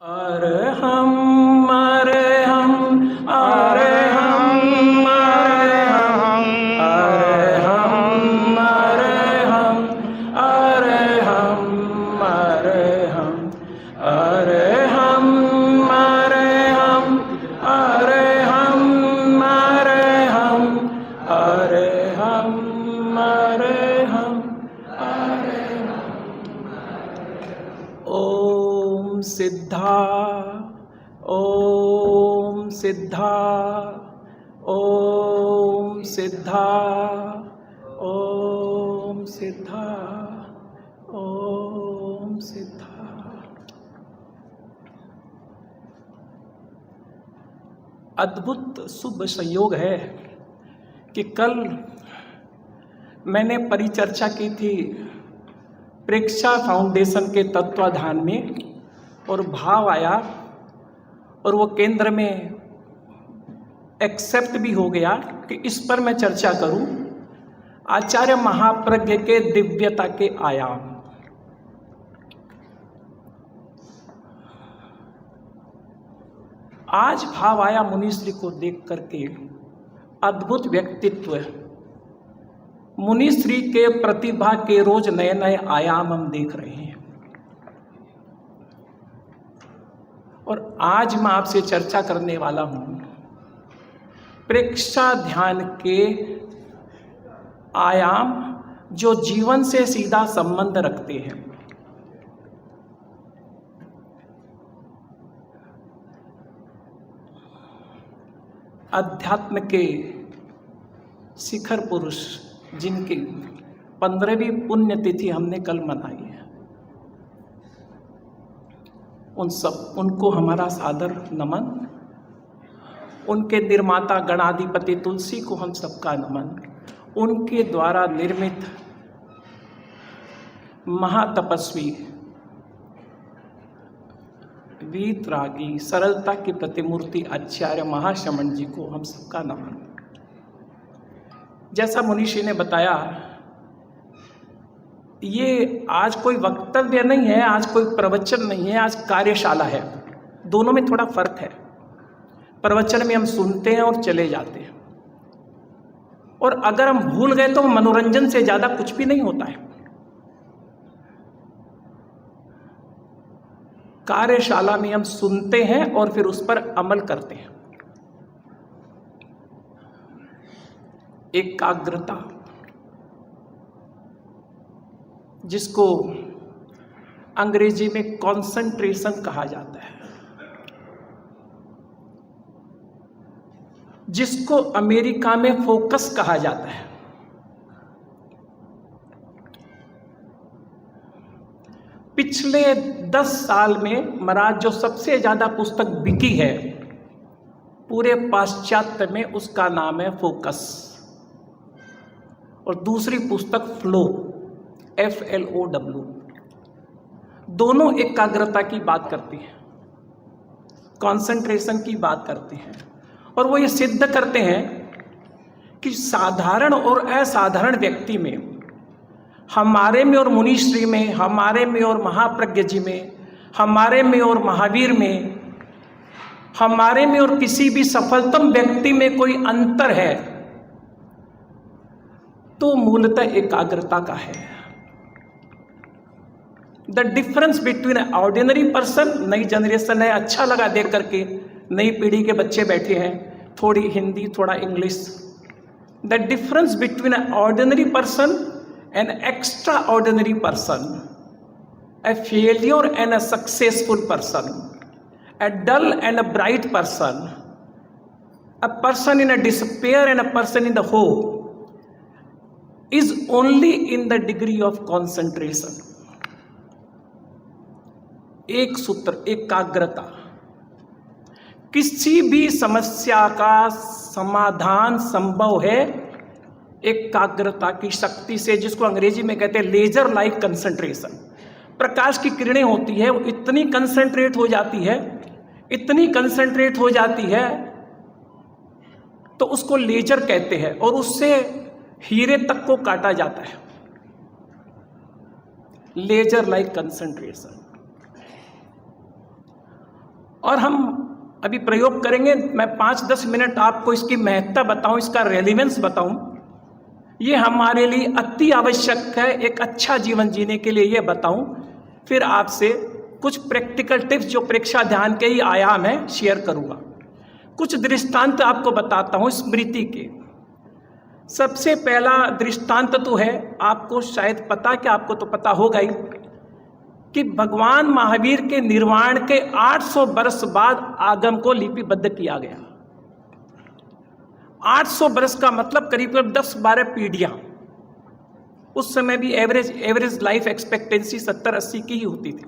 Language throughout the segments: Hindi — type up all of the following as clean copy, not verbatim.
अरे हम अरे हम अरे हम अरे हम अरे हम अरे हम अरे हम अरे हम अरे हम अरे हम अरे हम अरे हम अरे हम अरे हम अरे ओम सिद्धा ओम सिद्धा ओम सिद्धा ओम सिद्धा ओम सिद्धा। अद्भुत शुभ संयोग है कि कल मैंने परिचर्चा की थी प्रेक्षा फाउंडेशन के तत्वाधान में और भाव आया और वो केंद्र में एक्सेप्ट भी हो गया कि इस पर मैं चर्चा करूं, आचार्य महाप्रज्ञ के दिव्यता के आयाम। आज भाव आया मुनिश्री को देख करके, अद्भुत व्यक्तित्व, मुनिश्री के प्रतिभा के रोज नए नए आयाम हम देख रहे हैं। और आज मैं आपसे चर्चा करने वाला हूं प्रेक्षा ध्यान के आयाम जो जीवन से सीधा संबंध रखते हैं। अध्यात्म के शिखर पुरुष जिनकी 15वीं पुण्यतिथि हमने कल मनाई है, उनको हमारा सादर नमन। उनके निर्माता गणाधिपति तुलसी को हम सबका नमन। उनके द्वारा निर्मित महातपस्वी वीतरागी सरलता की प्रतिमूर्ति आचार्य महाश्रमण जी को हम सबका नमन। जैसा मुनीषी ने बताया, ये आज कोई वक्तव्य नहीं है, आज कोई प्रवचन नहीं है, आज कार्यशाला है। दोनों में थोड़ा फर्क है। प्रवचन में हम सुनते हैं और चले जाते हैं, और अगर हम भूल गए तो मनोरंजन से ज्यादा कुछ भी नहीं होता है। कार्यशाला में हम सुनते हैं और फिर उस पर अमल करते हैं। एकाग्रता, जिसको अंग्रेजी में कंसंट्रेशन कहा जाता है, जिसको अमेरिका में फोकस कहा जाता है। पिछले 10 साल में महाराज जो सबसे ज्यादा पुस्तक बिकी है पूरे पाश्चात्य में, उसका नाम है फोकस, और दूसरी पुस्तक फ्लो, FLOW। दोनों एकाग्रता की बात करती हैं, कंसंट्रेशन की बात करती हैं, और वो ये सिद्ध करते हैं कि साधारण और असाधारण व्यक्ति में, हमारे में और मुनिश्री में, हमारे में और महाप्रज्ञ जी में, हमारे में और महावीर में, हमारे में और किसी भी सफलतम व्यक्ति में कोई अंतर है तो मूलतः एकाग्रता का है। The difference between ordinary person, नई जनरेशन है, अच्छा लगा देख करके, नई पीढ़ी के बच्चे बैठे हैं, थोड़ी हिंदी थोड़ा English. The difference between ordinary person and extra ordinary person, a failure and a successful person, a dull and a bright person, a person in a despair and a person in the hope, is only in the degree of concentration. एक सूत्र, एकाग्रता। किसी भी समस्या का समाधान संभव है एकाग्रता की शक्ति से, जिसको अंग्रेजी में कहते हैं लेजर लाइक कंसंट्रेशन। प्रकाश की किरणें होती है, वो इतनी कंसंट्रेट हो जाती है, इतनी कंसंट्रेट हो जाती है तो उसको लेजर कहते हैं, और उससे हीरे तक को काटा जाता है। Laser like concentration. और हम अभी प्रयोग करेंगे। मैं 5-10 मिनट आपको इसकी महत्ता बताऊं, इसका रेलिवेंस बताऊं। ये हमारे लिए अति आवश्यक है, एक अच्छा जीवन जीने के लिए ये बताऊं। फिर आपसे कुछ प्रैक्टिकल टिप्स जो परीक्षा ध्यान के ही आयाम है शेयर करूंगा। कुछ दृष्टांत आपको बताता हूं स्मृति के। सबसे पहला दृष्टांत तो है, आपको शायद पता, कि आपको तो पता होगा ही, कि भगवान महावीर के निर्वाण के 800 वर्ष बाद आगम को लिपिबद्ध किया गया। 800 वर्ष का मतलब करीब 10-12 पीढ़ियां। उस समय भी एवरेज लाइफ एक्सपेक्टेंसी 70-80 की ही होती थी।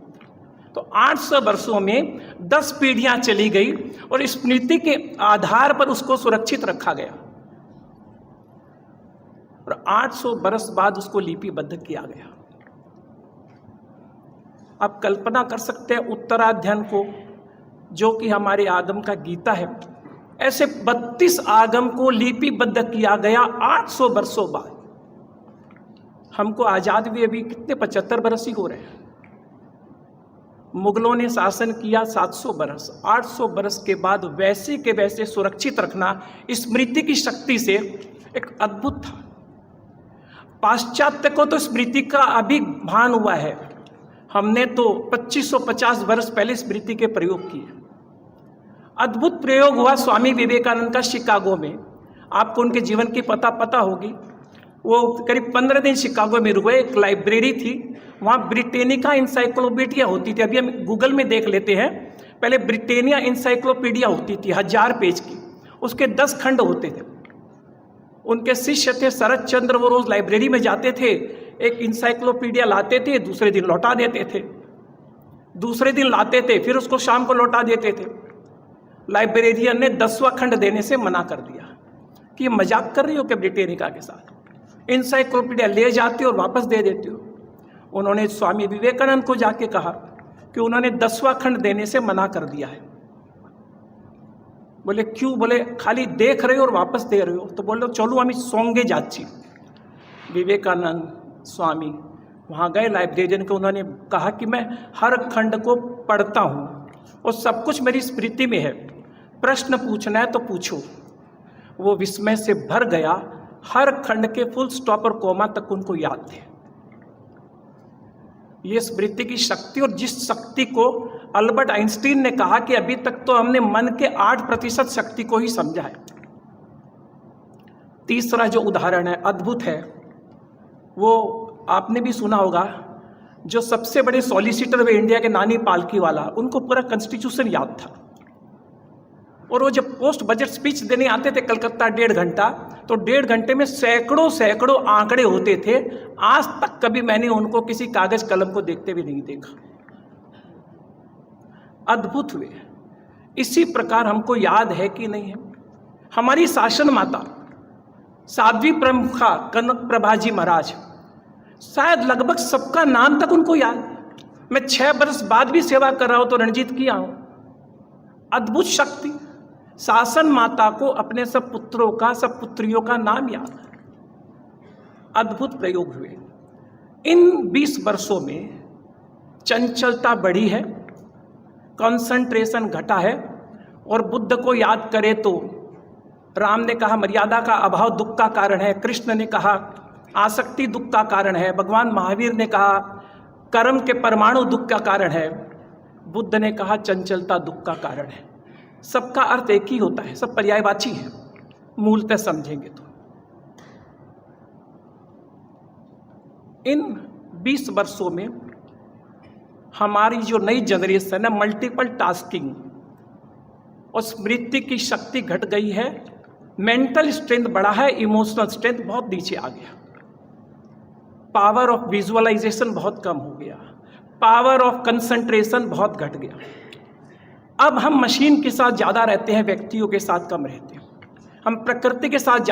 तो 800 वर्षों में 10 पीढ़ियां चली गई और स्मृति के आधार पर उसको सुरक्षित रखा गया और 800 वर्ष बाद उसको लिपिबद्ध किया गया। आप कल्पना कर सकते हैं उत्तराध्ययन को, जो कि हमारे आगम का गीता है, ऐसे 32 आगम को लिपिबद्ध किया गया 800 वर्षों बाद। हमको आजाद भी अभी कितने 75 वर्ष ही हो रहे हैं। मुगलों ने शासन किया 700 वर्ष, 800 वर्ष के बाद वैसे के वैसे सुरक्षित रखना स्मृति की शक्ति से एक अद्भुत था। पाश्चात्य को तो स्मृति का अभी भान हुआ है। हमने तो 2550 वर्ष पहले स्मृति के प्रयोग किए। अद्भुत प्रयोग हुआ स्वामी विवेकानंद का शिकागो में। आपको उनके जीवन की पता होगी। वो करीब 15 दिन शिकागो में रुके। एक लाइब्रेरी थी, वहाँ ब्रिटेनिका इंसाइक्लोपीडिया होती थी। अभी हम गूगल में देख लेते हैं, पहले ब्रिटेनिया इंसाइक्लोपीडिया होती थी 1000 पेज की, उसके 10 खंड होते थे। उनके शिष्य थे शरद चंद्र, वो रोज लाइब्रेरी में जाते थे, एक इंसाइक्लोपीडिया लाते थे, दूसरे दिन लौटा देते थे, दूसरे दिन लाते थे, फिर उसको शाम को लौटा देते थे। लाइब्रेरियन ने 10वां खंड देने से मना कर दिया कि मजाक कर रही हो क्या ब्रिटेनिका के साथ, इंसाइक्लोपीडिया ले जाते हो और वापस दे देते हो। उन्होंने स्वामी विवेकानंद को जाके कहा कि उन्होंने 10वां खंड देने से मना कर दिया है। बोले क्यों? बोले खाली देख रहे हो और वापस दे रहे हो। तो बोलो चलो हम सोंगे जाची। विवेकानंद स्वामी वहाँ गए लाइब्रेरियन को, उन्होंने कहा कि मैं हर खंड को पढ़ता हूँ और सब कुछ मेरी स्मृति में है, प्रश्न पूछना है तो पूछो। वो विस्मय से भर गया, हर खंड के फुल स्टॉप और कोमा तक उनको याद थे। ये स्मृति की शक्ति, और जिस शक्ति को अल्बर्ट आइंस्टीन ने कहा कि अभी तक तो हमने मन के 8% शक्ति को ही समझा है। तीसरा जो उदाहरण है अद्भुत है, वो आपने भी सुना होगा, जो सबसे बड़े सॉलिसिटर वे इंडिया के नानी पालकी वाला, उनको पूरा कॉन्स्टिट्यूशन याद था। और वो जब पोस्ट बजट स्पीच देने आते थे कलकत्ता 1.5 घंटा, तो 1.5 घंटे में सैकड़ों आंकड़े होते थे। आज तक कभी मैंने उनको किसी कागज कलम को देखते भी नहीं देखा। अद्भुत हुए। इसी प्रकार हमको याद है कि नहीं है, हमारी शासन माता साध्वी प्रमुखा कनक प्रभा जी महाराज, शायद लगभग सबका नाम तक उनको याद है। मैं 6 वर्ष बाद भी सेवा कर रहा हूं तो रणजीत किया हूं। अद्भुत शक्ति, शासन माता को अपने सब पुत्रों का, सब पुत्रियों का नाम याद है। अद्भुत प्रयोग हुए। इन 20 वर्षों में चंचलता बढ़ी है, कंसंट्रेशन घटा है। और बुद्ध को याद करें तो राम ने कहा मर्यादा का अभाव दुख का कारण है, कृष्ण ने कहा आसक्ति दुख का कारण है, भगवान महावीर ने कहा कर्म के परमाणु दुख का कारण है, बुद्ध ने कहा चंचलता दुख का कारण है। सबका अर्थ एक ही होता है, सब पर्यायवाची है मूलतः समझेंगे तो। इन 20 वर्षों में हमारी जो नई जनरेशन है, मल्टीपल टास्किंग और स्मृति की शक्ति घट गई है, मेंटल स्ट्रेंथ बढ़ा है, इमोशनल स्ट्रेंथ बहुत नीचे आ गया, पावर ऑफ विजुअलाइजेशन बहुत कम हो गया, पावर ऑफ कंसंट्रेशन बहुत घट गया। अब हम मशीन के साथ ज़्यादा रहते हैं, व्यक्तियों के साथ कम रहते हैं। हम प्रकृति के साथ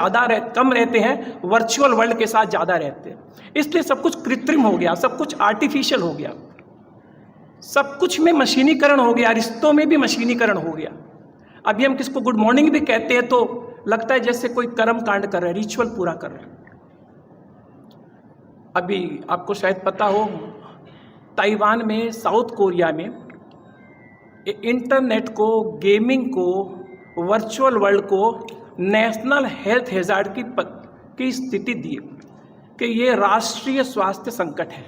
कम रहते हैं, वर्चुअल वर्ल्ड के साथ ज़्यादा रहते हैं। इसलिए सब कुछ कृत्रिम हो गया, सब कुछ आर्टिफिशियल हो गया, सब कुछ में मशीनीकरण हो गया, रिश्तों में भी मशीनीकरण हो गया। अभी हम किसको गुड मॉर्निंग भी कहते हैं तो लगता है जैसे कोई कर्म कांड कर रहे हैं, रिचुअल पूरा कर रहे हैं। अभी आपको शायद पता हो, ताइवान में, साउथ कोरिया में इंटरनेट को, गेमिंग को, वर्चुअल वर्ल्ड को नेशनल हेल्थ हैजार्ड की स्थिति दी कि ये राष्ट्रीय स्वास्थ्य संकट है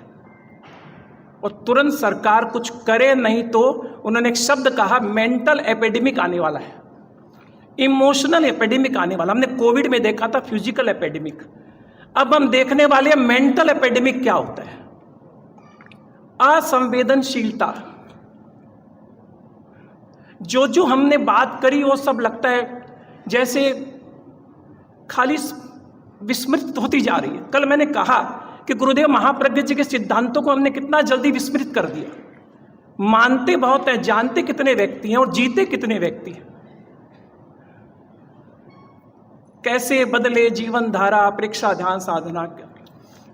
और तुरंत सरकार कुछ करे, नहीं तो उन्होंने एक शब्द कहा, मेंटल एपिडेमिक आने वाला है, इमोशनल एपिडेमिक आने वाला। हमने कोविड में देखा था फिजिकल एपिडेमिक, अब हम देखने वाले हैं मेंटल एपिडेमिक क्या होता है। असंवेदनशीलता, जो हमने बात करी वो सब लगता है जैसे खाली विस्मृत होती जा रही है। कल मैंने कहा कि गुरुदेव महाप्रज्ञ जी के सिद्धांतों को हमने कितना जल्दी विस्मृत कर दिया। मानते बहुत है, जानते कितने व्यक्ति हैं और जीते कितने व्यक्ति हैं। कैसे बदले जीवन धारा, प्रेक्षा ध्यान साधना का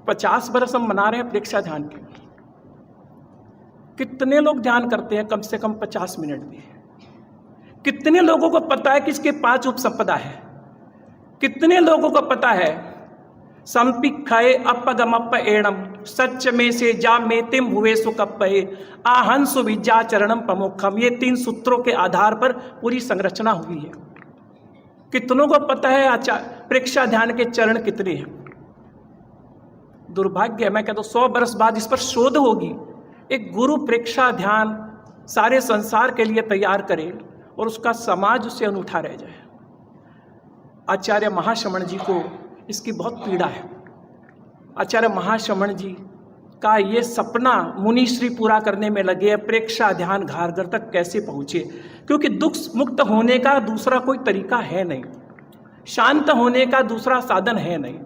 50 बरस हम मना रहे हैं प्रेक्षा ध्यान के। कितने लोग ध्यान करते हैं कम से कम 50 मिनट भी? कितने लोगों को पता है कि इसके 5 उपसंपदा है? कितने लोगों को पता है संपिक्षाए अपगमप एणम सच में से जा में तिम हुए सुकप्पहे आहंसु विद्या चरणम प्रमुखम। ये 3 सूत्रों के आधार पर पूरी संरचना हुई है। कितनों को पता है प्रेक्षा ध्यान के चरण कितने हैं? दुर्भाग्य है, मैं कहता हूं 100 बरस बाद इस पर शोध होगी। एक गुरु प्रेक्षा ध्यान सारे संसार के लिए तैयार करे और उसका समाज उससे अनूठा रह जाए। आचार्य महाश्रमण जी को इसकी बहुत पीड़ा है। आचार्य महाश्रमण जी का ये सपना मुनिश्री पूरा करने में लगे, प्रेक्षा ध्यान घर घर तक कैसे पहुँचे, क्योंकि दुख मुक्त होने का दूसरा कोई तरीका है नहीं, शांत होने का दूसरा साधन है नहीं।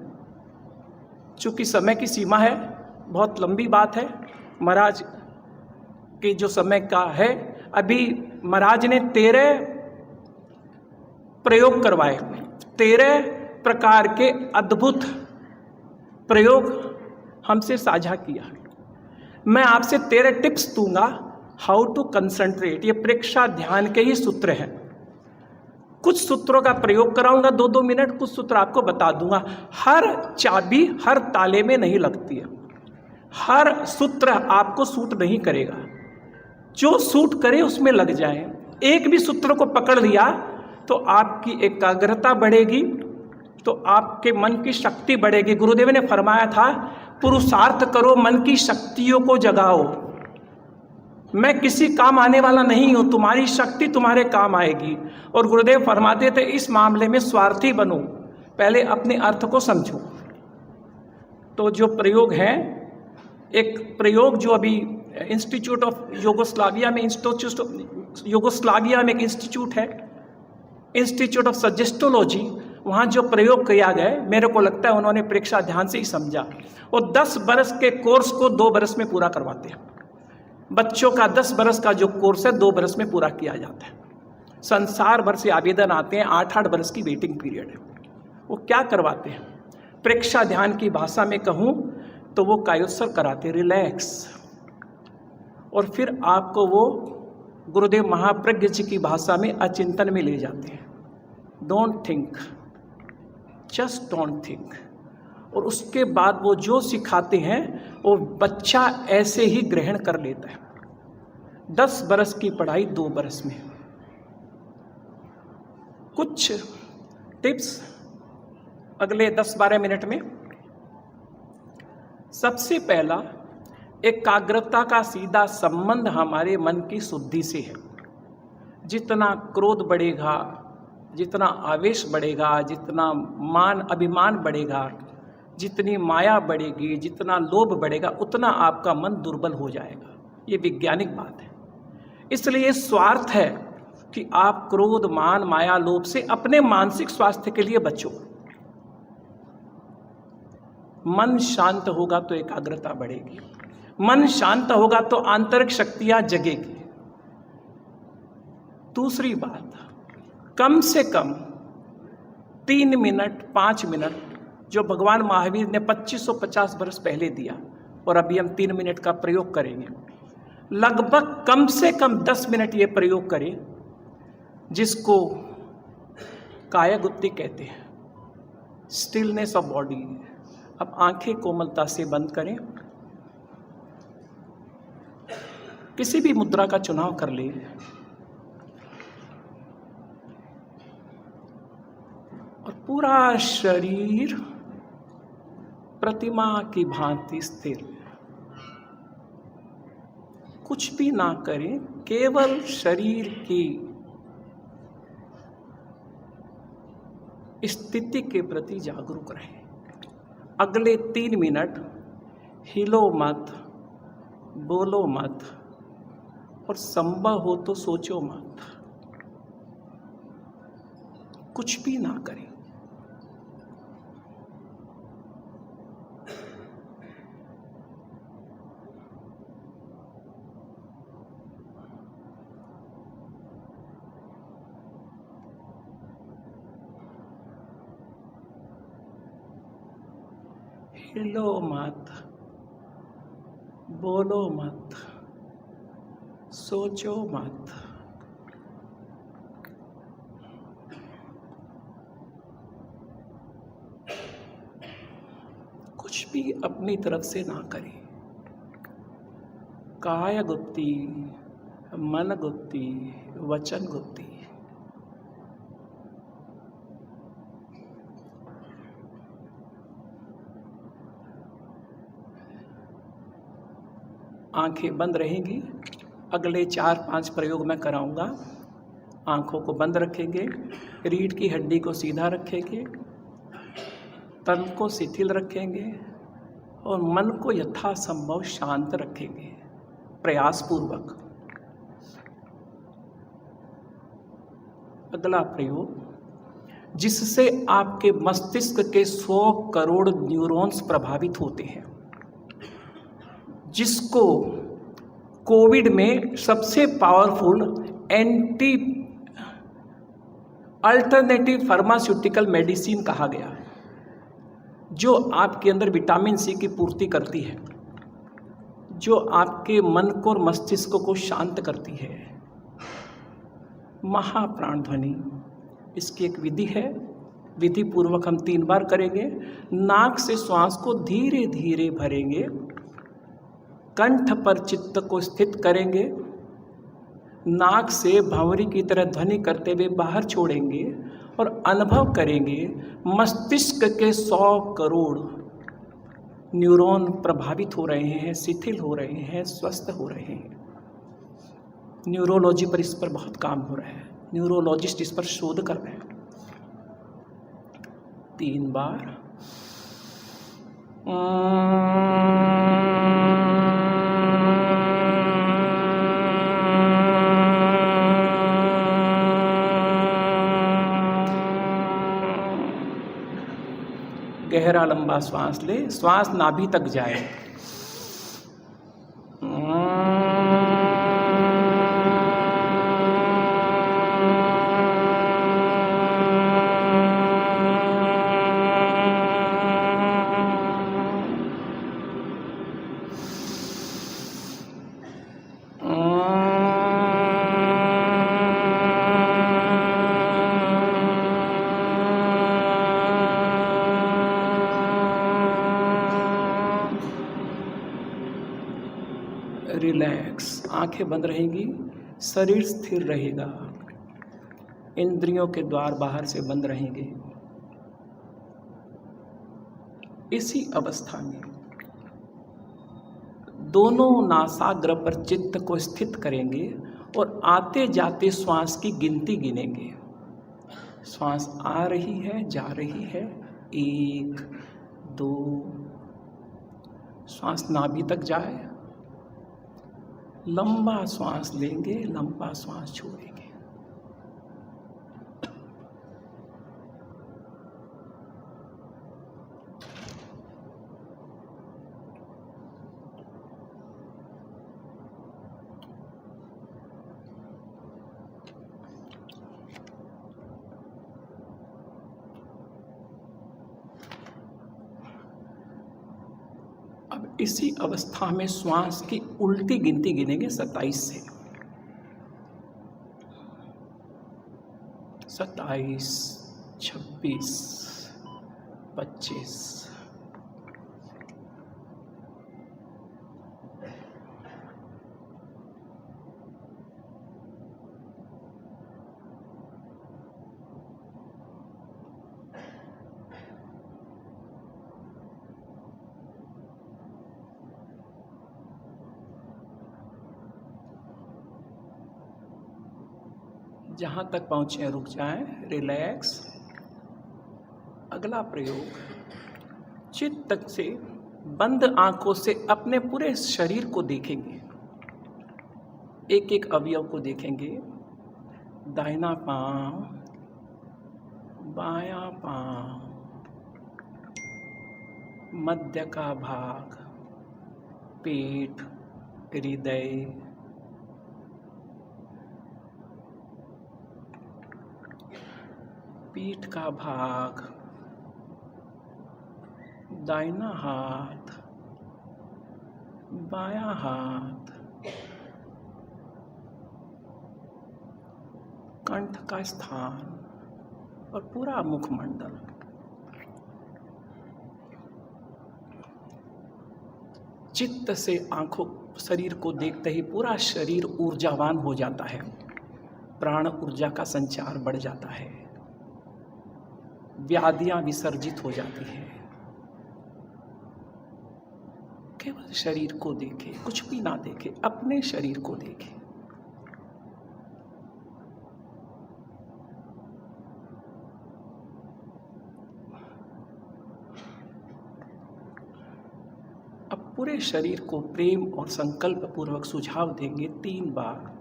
चूँकि समय की सीमा है, बहुत लंबी बात है, महाराज के जो समय का है, अभी महाराज ने 13 प्रयोग करवाए, 13 प्रकार के अद्भुत प्रयोग हमसे साझा किया। मैं आपसे 13 टिप्स दूंगा हाउ टू कंसंट्रेट। ये प्रेक्षा ध्यान के ही सूत्र हैं। कुछ सूत्रों का प्रयोग कराऊंगा 2-2 मिनट, कुछ सूत्र आपको बता दूंगा। हर चाबी हर ताले में नहीं लगती है, हर सूत्र आपको सूट नहीं करेगा। जो सूट करे उसमें लग जाए। एक भी सूत्र को पकड़ लिया तो आपकी एकाग्रता बढ़ेगी, तो आपके मन की शक्ति बढ़ेगी। गुरुदेव ने फरमाया था, पुरुषार्थ करो, मन की शक्तियों को जगाओ। मैं किसी काम आने वाला नहीं हूं, तुम्हारी शक्ति तुम्हारे काम आएगी। और गुरुदेव फरमाते थे, इस मामले में स्वार्थी बनो, पहले अपने अर्थ को समझो। तो जो प्रयोग है, एक प्रयोग जो अभी इंस्टीट्यूट ऑफ यूगोस्लाविया में एक इंस्टीट्यूट है, इंस्टीट्यूट ऑफ सजेस्टोलॉजी, वहाँ जो प्रयोग किया गया, मेरे को लगता है उन्होंने प्रेक्षा ध्यान से ही समझा। और 10 बरस के कोर्स को 2 बरस में पूरा करवाते हैं। बच्चों का 10 बरस का जो कोर्स है 2 बरस में पूरा किया जाता है। संसार भर से आवेदन आते हैं, 8-8 बरस की वेटिंग पीरियड है। वो क्या करवाते हैं? प्रेक्षा ध्यान की भाषा में कहूँ तो वो कायोत्सर्ग कराते, रिलैक्स। और फिर आपको वो गुरुदेव महाप्रज्ञ जी की भाषा में अचिंतन में ले जाते हैं। Don't think, just don't think. और उसके बाद वो जो सिखाते हैं वो बच्चा ऐसे ही ग्रहण कर लेता है। 10 बरस की पढ़ाई 2 बरस में। कुछ टिप्स अगले 10-12 मिनट में। सबसे पहला, एकाग्रता का सीधा संबंध हमारे मन की शुद्धि से है। जितना क्रोध बढ़ेगा, जितना आवेश बढ़ेगा, जितना अभिमान बढ़ेगा, जितनी माया बढ़ेगी, जितना लोभ बढ़ेगा, उतना आपका मन दुर्बल हो जाएगा। ये वैज्ञानिक बात है। इसलिए स्वार्थ है कि आप क्रोध, मान, माया, लोभ से अपने मानसिक स्वास्थ्य के लिए बचो। मन शांत होगा तो एकाग्रता बढ़ेगी, मन शांत होगा तो आंतरिक शक्तियां जगेगी। दूसरी बात, कम से कम 3 मिनट 5 मिनट, जो भगवान महावीर ने 2550 वर्ष पहले दिया, और अभी हम 3 मिनट का प्रयोग करेंगे। लगभग कम से कम 10 मिनट ये प्रयोग करें, जिसको कायागुत्ती कहते हैं, स्टिलनेस ऑफ बॉडी। अब आंखें कोमलता से बंद करें, किसी भी मुद्रा का चुनाव कर ले। पूरा शरीर प्रतिमा की भांति स्थिर, कुछ भी ना करें, केवल शरीर की स्थिति के प्रति जागरूक रहें। अगले 3 मिनट हिलो मत, बोलो मत, और संभव हो तो सोचो मत, कुछ भी ना करें। हिलो मत, बोलो मत, सोचो मत। कुछ भी अपनी तरफ से ना करें। काय गुप्ती, मन गुप्ती, वचन गुप्ती। आंखें बंद रहेंगी। अगले 4-5 प्रयोग मैं कराऊंगा। आंखों को बंद रखेंगे, रीढ़ की हड्डी को सीधा रखेंगे, तन को शिथिल रखेंगे और मन को यथासंभव शांत रखेंगे प्रयासपूर्वक। अगला प्रयोग, जिससे आपके मस्तिष्क के 100 करोड़ न्यूरॉन्स प्रभावित होते हैं, जिसको कोविड में सबसे powerful anti alternative pharmaceutical medicine कहा गया, जो आपके अंदर विटामिन सी की पूर्ति करती है, जो आपके मन को और मस्तिष्क को शांत करती है। महाप्राण ध्वनि, इसकी एक विधि है। विधि पूर्वक हम 3 बार करेंगे। नाक से श्वास को धीरे धीरे भरेंगे, कंठ पर चित्त को स्थित करेंगे, नाक से भंवरी की तरह ध्वनि करते हुए बाहर छोड़ेंगे और अनुभव करेंगे मस्तिष्क के 100 करोड़ न्यूरॉन प्रभावित हो रहे हैं, शिथिल हो रहे हैं, स्वस्थ हो रहे हैं। न्यूरोलॉजी पर इस पर बहुत काम हो रहा है, न्यूरोलॉजिस्ट इस पर शोध कर रहे हैं। 3 बार गहरा लंबा श्वास ले, श्वास नाभि तक जाए। रिलैक्स, आंखें बंद रहेंगी, शरीर स्थिर रहेगा, इंद्रियों के द्वार बाहर से बंद रहेंगे। इसी अवस्था में दोनों नासाग्र पर चित्त को स्थित करेंगे और आते जाते श्वास की गिनती गिनेंगे। श्वास आ रही है, जा रही है, 1 2, श्वास नाभि तक जाए, लंबा श्वास लेंगे, लंबा श्वास छोड़ेंगे। अब इसी अवस्था में श्वास की उल्टी गिनती गिनेंगे 27 से। 27, 26, 25, जहाँ तक पहुँचे रुक जाएं, रिलैक्स। अगला प्रयोग, चित्त से बंद आंखों से अपने पूरे शरीर को देखेंगे, एक एक अवयव को देखेंगे। दाहिना पांव, बायां पांव, मध्य का भाग, पेट, हृदय, पीठ का भाग, दाहिना हाथ, बायां हाथ, कंठ का स्थान और पूरा मुखमंडल। चित्त से आंखों शरीर को देखते ही पूरा शरीर ऊर्जावान हो जाता है, प्राण ऊर्जा का संचार बढ़ जाता है, व्याधियां विसर्जित हो जाती है। केवल शरीर को देखे, कुछ भी ना देखे, अपने शरीर को देखे। अब पूरे शरीर को प्रेम और संकल्प पूर्वक सुझाव देंगे 3 बार।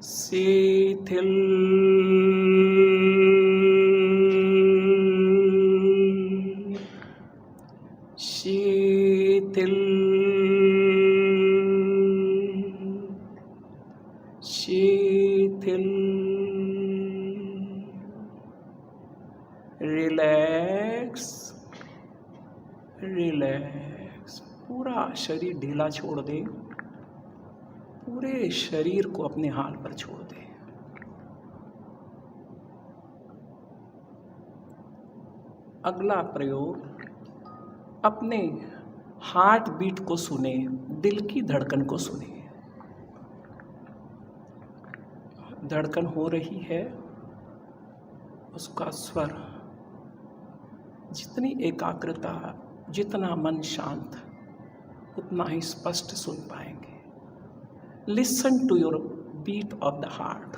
शिथिल, शिथिल, शिथिल, रिलैक्स, रिलैक्स। पूरा शरीर ढीला छोड़ दें, पूरे शरीर को अपने हाल पर छोड़ दें। अगला प्रयोग, अपने हार्ट बीट को सुने, दिल की धड़कन को सुने। धड़कन हो रही है, उसका स्वर, जितनी एकाग्रता, जितना मन शांत, उतना ही स्पष्ट सुन पाएंगे। Listen to your beat of the heart.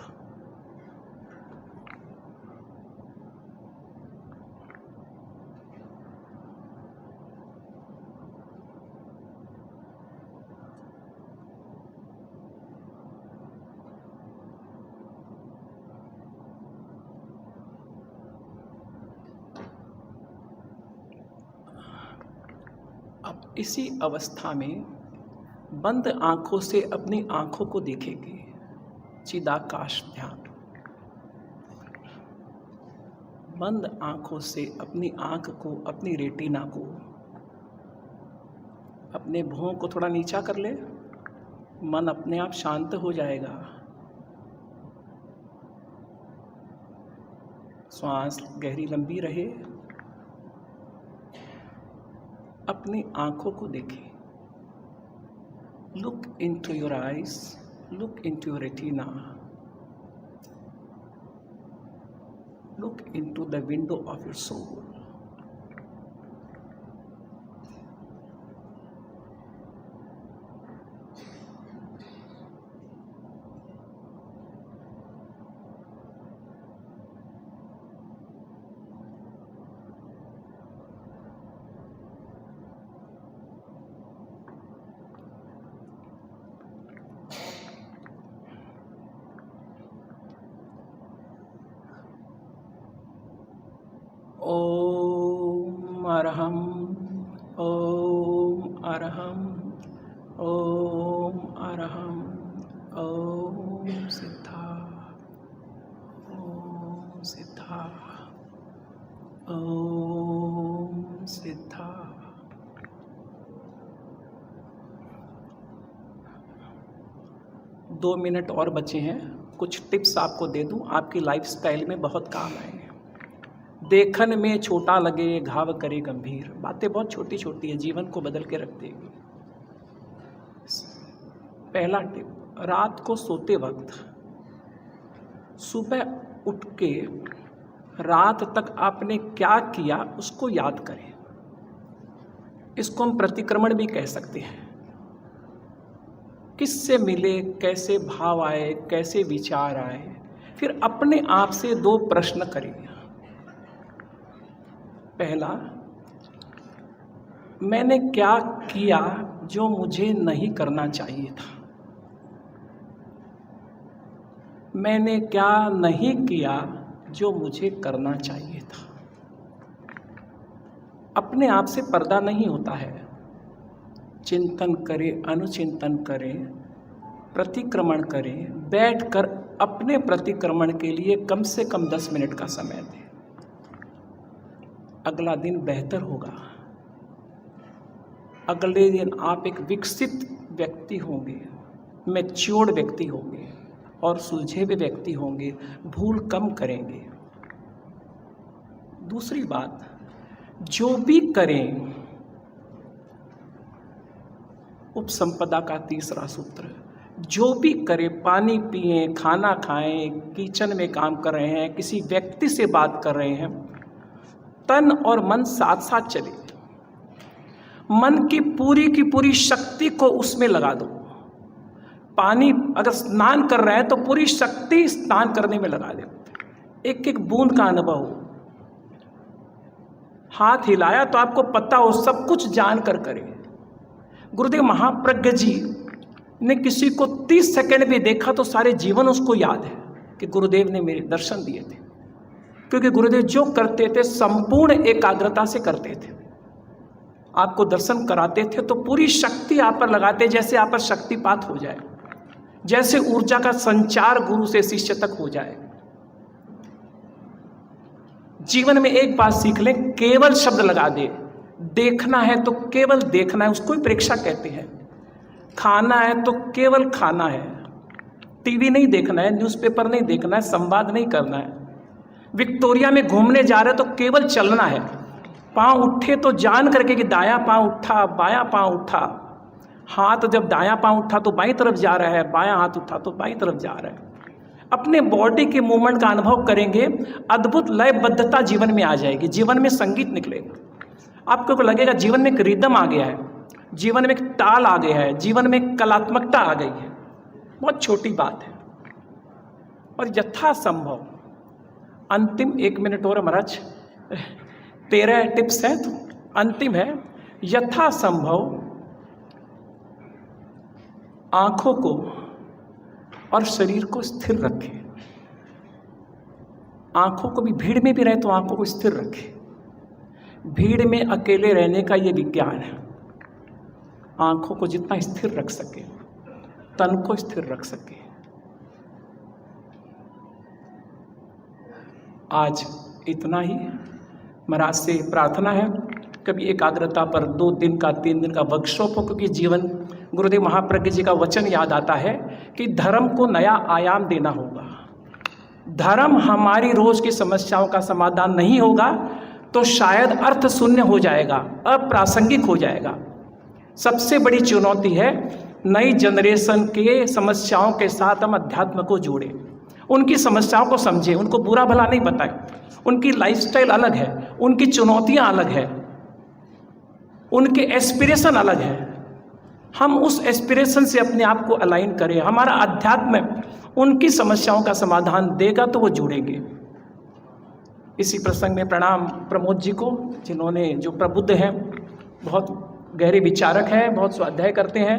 अब इसी अवस्था में बंद आंखों से अपनी आंखों को देखेंगे, चिदाकाश ध्यान। बंद आंखों से अपनी आंख को, अपनी रेटिना को, अपने भौं को थोड़ा नीचा कर ले, मन अपने आप शांत हो जाएगा। श्वास गहरी लंबी रहे। अपनी आंखों को देखें। Look into your eyes, look into your retina, look into the window of your soul. ओम अरहम, ओम अरहम, ओम अरहम, ओम सिद्धा, ओम सिद्धा, ओम सिद्धा। दो मिनट और बचे हैं। कुछ टिप्स आपको दे दूं, आपकी लाइफस्टाइल में बहुत काम आएंगे। देखन में छोटा लगे, घाव करे गंभीर। बातें बहुत छोटी छोटी है, जीवन को बदल के रख देगी। पहला टिप, रात को सोते वक्त सुबह उठ के रात तक आपने क्या किया उसको याद करें। इसको हम प्रतिक्रमण भी कह सकते हैं। किससे मिले, कैसे भाव आए, कैसे विचार आए, फिर अपने आप से 2 प्रश्न करें। पहला, मैंने क्या किया जो मुझे नहीं करना चाहिए था? मैंने क्या नहीं किया जो मुझे करना चाहिए था? अपने आप से पर्दा नहीं होता है। चिंतन करें, अनुचिंतन करें, प्रतिक्रमण करें, बैठकर अपने प्रतिक्रमण के लिए कम से कम 10 मिनट का समय दें। अगला दिन बेहतर होगा। अगले दिन आप एक विकसित व्यक्ति होंगे, मैच्योर्ड व्यक्ति होंगे और सुलझे हुए व्यक्ति होंगे, भूल कम करेंगे। दूसरी बात, जो भी करें, उपसंपदा का तीसरा सूत्र, जो भी करें, पानी पिए, खाना खाएं, किचन में काम कर रहे हैं, किसी व्यक्ति से बात कर रहे हैं, तन और मन साथ साथ चले। मन की पूरी शक्ति को उसमें लगा दो। पानी अगर स्नान कर रहा है तो पूरी शक्ति स्नान करने में लगा दे। एक एक बूंद का अनुभव हो। हाथ हिलाया तो आपको पता हो, सब कुछ जान कर करें। गुरुदेव महाप्रज्ञ जी ने किसी को 30 सेकंड भी देखा तो सारे जीवन उसको याद है कि गुरुदेव ने मेरे दर्शन दिए थे, क्योंकि गुरुदेव जो करते थे संपूर्ण एकाग्रता से करते थे। आपको दर्शन कराते थे तो पूरी शक्ति आप पर लगाते, जैसे आप पर शक्तिपात हो जाए, जैसे ऊर्जा का संचार गुरु से शिष्य तक हो जाए। जीवन में एक बात सीख लें, केवल शब्द लगा दे। देखना है तो केवल देखना है, उसको ही प्रेक्षा कहते हैं। खाना है तो केवल खाना है, टीवी नहीं देखना है, न्यूज़पेपर नहीं देखना है, संवाद नहीं करना है। विक्टोरिया में घूमने जा रहे तो केवल चलना है। पांव उठे तो जान करके कि दायां पांव उठा, बायां पांव उठा। हाथ जब दायां पांव उठा तो बाईं तरफ जा रहा है, बायां हाथ उठा तो बाईं तरफ जा रहा है। अपने बॉडी के मूवमेंट का अनुभव करेंगे, अद्भुत लयबद्धता जीवन में आ जाएगी, जीवन में संगीत निकलेगा। आपको लगेगा जीवन में एक रिदम आ गया है, जीवन में एक ताल आ गया है, जीवन में एक कलात्मकता आ गई है। बहुत छोटी बात है। और यथासंभव अंतिम 1 मिनट और महाराज, 13 टिप्स है तो अंतिम है। यथासंभव आंखों को और शरीर को स्थिर रखें। आंखों को भी, भीड़ में भी रहे तो आंखों को स्थिर रखें। भीड़ में अकेले रहने का ये विज्ञान है। आंखों को जितना स्थिर रख सके, तन को स्थिर रख सके। आज इतना ही। महाराज से प्रार्थना है कभी एकाग्रता पर 2 दिन का 3 दिन का वर्कशॉप हो, क्योंकि जीवन, गुरुदेव महाप्रज्ञ जी का वचन याद आता है कि धर्म को नया आयाम देना होगा। धर्म हमारी रोज की समस्याओं का समाधान नहीं होगा तो शायद अर्थ शून्य हो जाएगा, अप्रासंगिक हो जाएगा। सबसे बड़ी चुनौती है नई जनरेशन के समस्याओं के साथ हम अध्यात्म को जोड़ें, उनकी समस्याओं को समझें, उनको बुरा भला नहीं बताएं। उनकी लाइफस्टाइल अलग है, उनकी चुनौतियां अलग है, उनके एस्पिरेशन अलग है। हम उस एस्पिरेशन से अपने आप को अलाइन करें। हमारा अध्यात्म उनकी समस्याओं का समाधान देगा तो वो जुड़ेंगे। इसी प्रसंग में प्रणाम प्रमोद जी को, जिन्होंने, जो प्रबुद्ध हैं, बहुत गहरे विचारक हैं, बहुत स्वाध्याय करते हैं,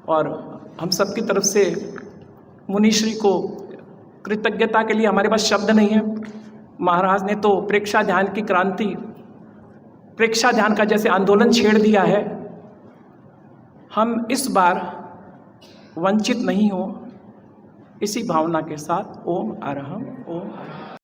और हम सबकी तरफ से मुनिश्री को कृतज्ञता के लिए हमारे पास शब्द नहीं है। महाराज ने तो प्रेक्षा ध्यान की क्रांति, प्रेक्षा ध्यान का जैसे आंदोलन छेड़ दिया है। हम इस बार वंचित नहीं हो, इसी भावना के साथ ओम अरहम ओम अरहम।